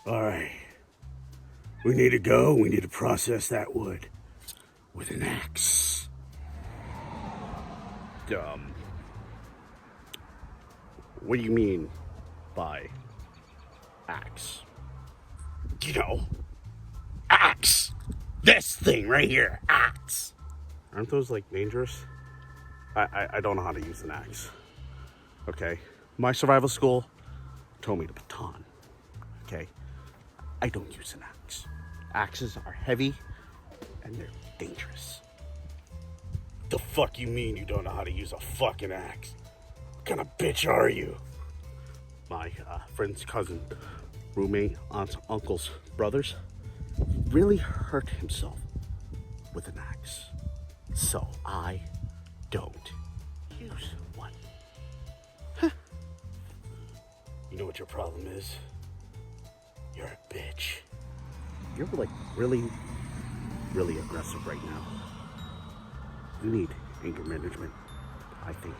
All right. We need to go. We need to process that wood with an axe. What do you mean by axe? You know, axe. This thing right here, axe. Aren't those like dangerous? I don't know how to use an axe. Okay, my survival school told me to baton. Okay, I don't use an axe. Axes are heavy and they're dangerous. The fuck you mean you don't know how to use a fucking axe? What kind of bitch are you? My friend's cousin, roommate, aunts, uncles, brothers really hurt himself with an axe. So I don't use one. Huh. You know what your problem is? You're a bitch. You're like really aggressive right now. You need anger management, I think.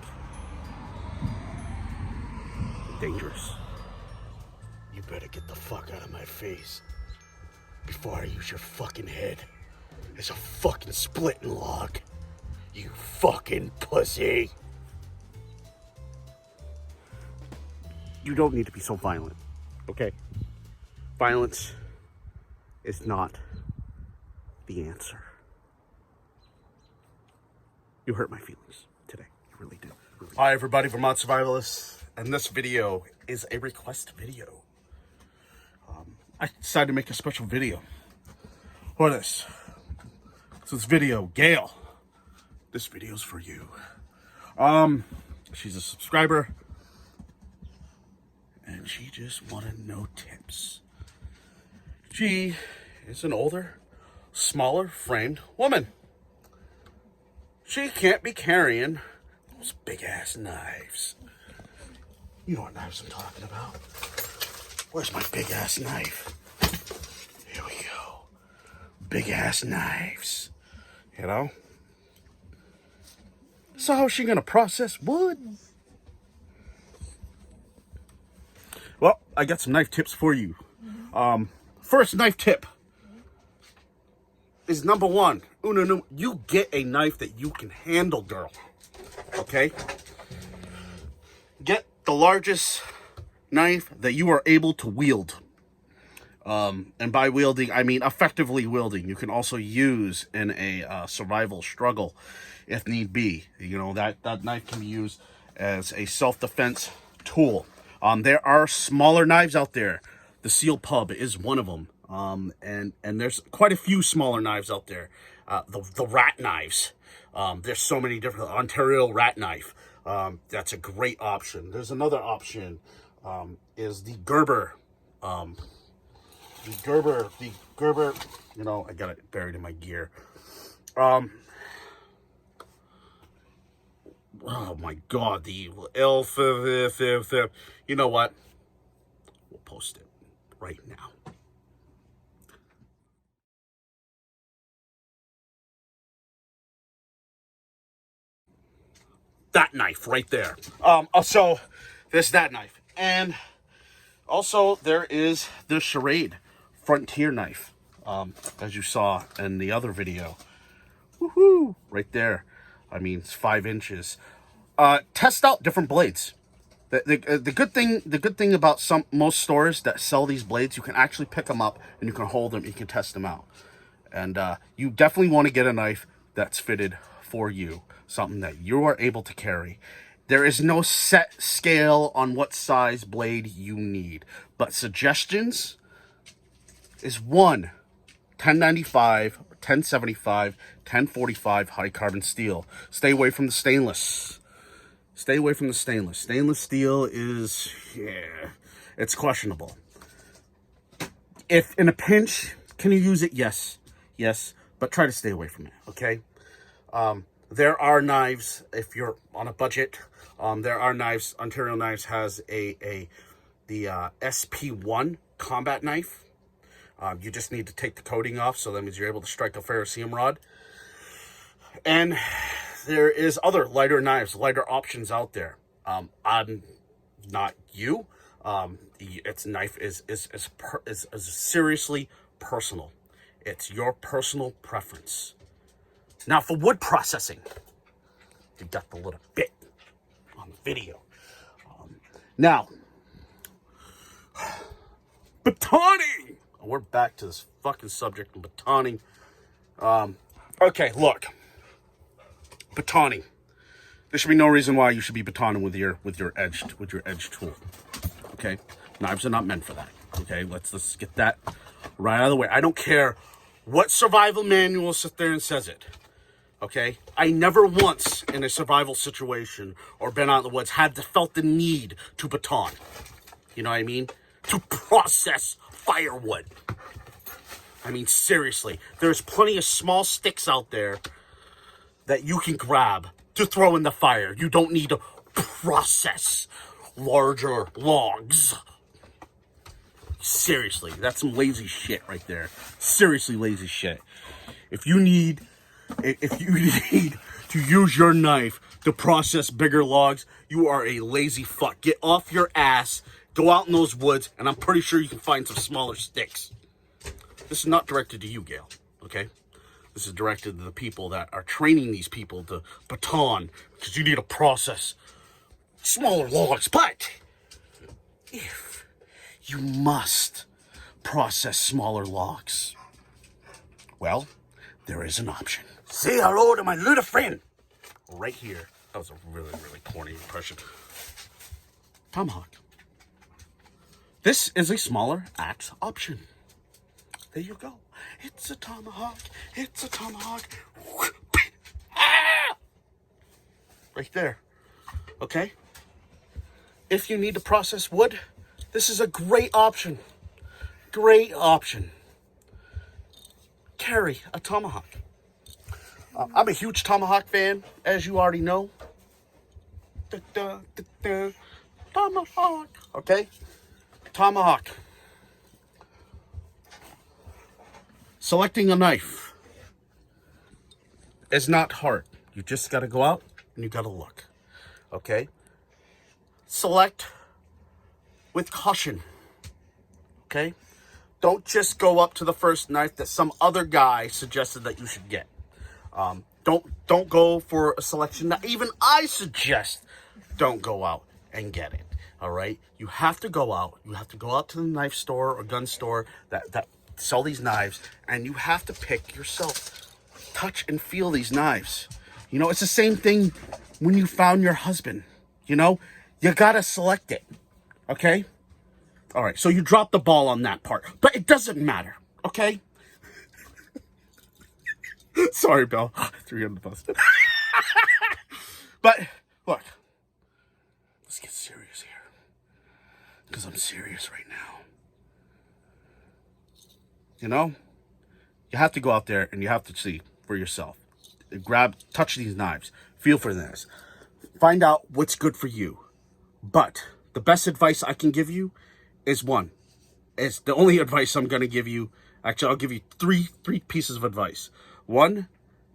Dangerous. You better get the fuck out of my face before I use your fucking head as a fucking splitting log. You fucking pussy. You don't need to be so violent, okay? Violence is not the answer. You hurt my feelings today. You really did. Really. Hi, everybody, Vermont Survivalists. And this video is a request video. I decided to make a special video for this. So this video, Gail, this video's for you. She's a subscriber and she just wanted no tips. She is an older, smaller framed woman. She can't be carrying those big ass knives. You know what knives I'm talking about. Where's my big ass knife? Here we go. Big ass knives. You know? So how's she gonna process wood? Well, I got some knife tips for you. First knife tip is number one. You get a knife that you can handle, girl. Okay? Get the largest knife that you are able to wield. And by wielding, I mean effectively wielding. You can also use in a survival struggle if need be. You know, that knife can be used as a self-defense tool. There are smaller knives out there. The Seal Pub is one of them. And there's quite a few smaller knives out there. The rat knives. There's so many different. Ontario rat knife. That's a great option. There's another option. Is the Gerber. The Gerber, you know, I got it buried in my gear. Oh my God, the elf, you know what? We'll post it right now. That knife right there. So there's that knife. And also there is the Charade Frontier knife. As you saw in the other video. Woohoo! Right there. I mean, it's 5 inches. Test out different blades. The good thing about most stores that sell these blades, you can actually pick them up and you can hold them, you can test them out. And you definitely want to get a knife that's fitted for you, something that you are able to carry. There is no set scale on what size blade you need, but suggestions is 1095, 1075, 1045 high carbon steel. Stay away from the stainless. Stay away from the stainless. Stainless steel is, yeah, it's questionable. If in a pinch, can you use it? Yes, but try to stay away from it, okay? There are knives, if you're on a budget, there are knives. Ontario Knives has the SP1 combat knife. You just need to take the coating off, so that means you're able to strike a ferrocerium rod. And there is other lighter knives, lighter options out there. I'm not you. Its knife is seriously personal. It's your personal preference. Now for wood processing, you got the little bit on the video. Now, batoning. We're back to this fucking subject of batoning. Okay, look, batoning. There should be no reason why you should be batoning with your edge tool. Okay, knives are not meant for that. Okay, let's get that right out of the way. I don't care what survival manual sits there and says it. Okay, I never once in a survival situation or been out in the woods felt the need to baton. You know what I mean? To process firewood. I mean, seriously, there's plenty of small sticks out there that you can grab to throw in the fire. You don't need to process larger logs. Seriously, that's some lazy shit right there. Seriously lazy shit. If you need to use your knife to process bigger logs, you are a lazy fuck. Get off your ass, go out in those woods, and I'm pretty sure you can find some smaller sticks. This is not directed to you, Gail, okay? This is directed to the people that are training these people to baton, because you need to process smaller logs. But if you must process smaller logs, well, there is an option. Say hello to my little friend right here. That was a really, really corny impression. Tomahawk. This is a smaller axe option. There you go. It's a tomahawk. It's a tomahawk. Right there. Okay? If you need to process wood, this is a great option. Great option. Carry a tomahawk. I'm a huge tomahawk fan, as you already know. Tomahawk. Okay? Tomahawk. Selecting a knife is not hard. You just got to go out and you got to look. Okay? Select with caution. Okay? Don't just go up to the first knife that some other guy suggested that you should get. Don't go for a selection that even I suggest. Don't go out and get it. All right? You have to go out. You have to go out to the knife store or gun store that sell these knives, and you have to pick yourself. Touch and feel these knives. You know, it's the same thing when you found your husband. You know, you gotta select it. Okay? All right, so you dropped the ball on that part, but it doesn't matter. Okay? Sorry, Bill. Threw you on the bus. But look, let's get serious here, because I'm serious right now. You know, you have to go out there and you have to see for yourself. Touch these knives, feel for this, find out what's good for you. But the best advice I can give you is one. It's the only advice I'm going to give you. Actually, I'll give you three pieces of advice. One,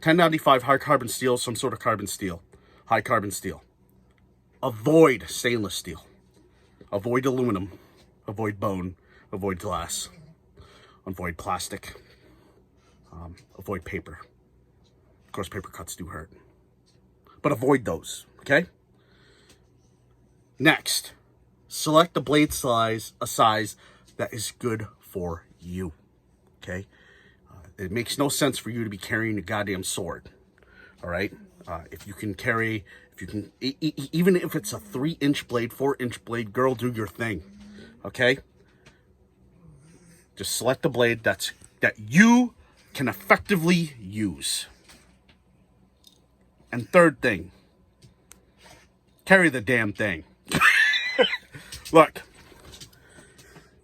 1095 high carbon steel, some sort of carbon steel, high carbon steel. Avoid stainless steel. Avoid aluminum. Avoid bone. Avoid glass. Avoid plastic. Avoid paper. Of course, paper cuts do hurt. But avoid those, okay? Next, select the blade size, a size that is good for you, okay? It makes no sense for you to be carrying a goddamn sword, all right? Even if it's a 3-inch blade, 4-inch blade, girl, do your thing, okay? Just select a blade that you can effectively use. And third thing, carry the damn thing. Look,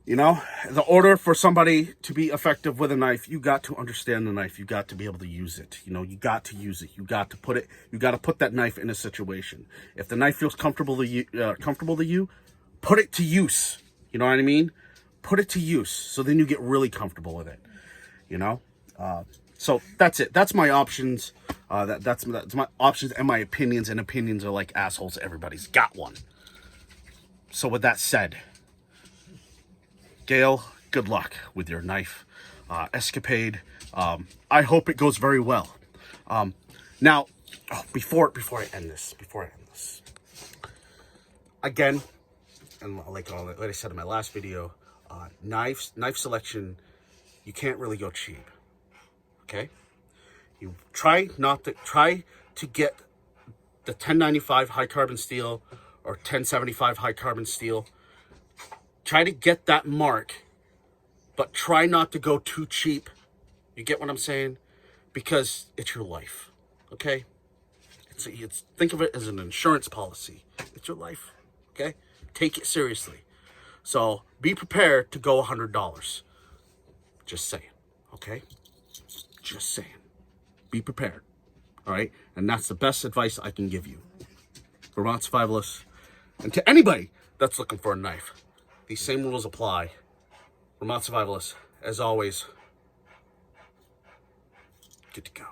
you know, the order for somebody to be effective with a knife, you got to understand the knife. You got to be able to use it. You know, you got to use it. You got to put that knife in a situation. If the knife feels comfortable to you, put it to use. You know what I mean? Put it to use. So then you get really comfortable with it. You know? So that's it. That's my options. That's my options and my opinions. And opinions are like assholes. Everybody's got one. So with that said, Gail, good luck with your knife escapade. I hope it goes very well. Now, before I end this, again, and like I said in my last video, knife selection, you can't really go cheap. Okay, you try to get the 1095 high carbon steel or 1075 high carbon steel. Try to get that mark, but try not to go too cheap. You get what I'm saying? Because it's your life, okay? It's think of it as an insurance policy. It's your life, okay? Take it seriously. So be prepared to go $100. Just saying, okay? Just saying. Be prepared, all right? And that's the best advice I can give you. Vermont Survivalists, and to anybody that's looking for a knife, these same rules apply. Vermont Survivalists, as always, good to go.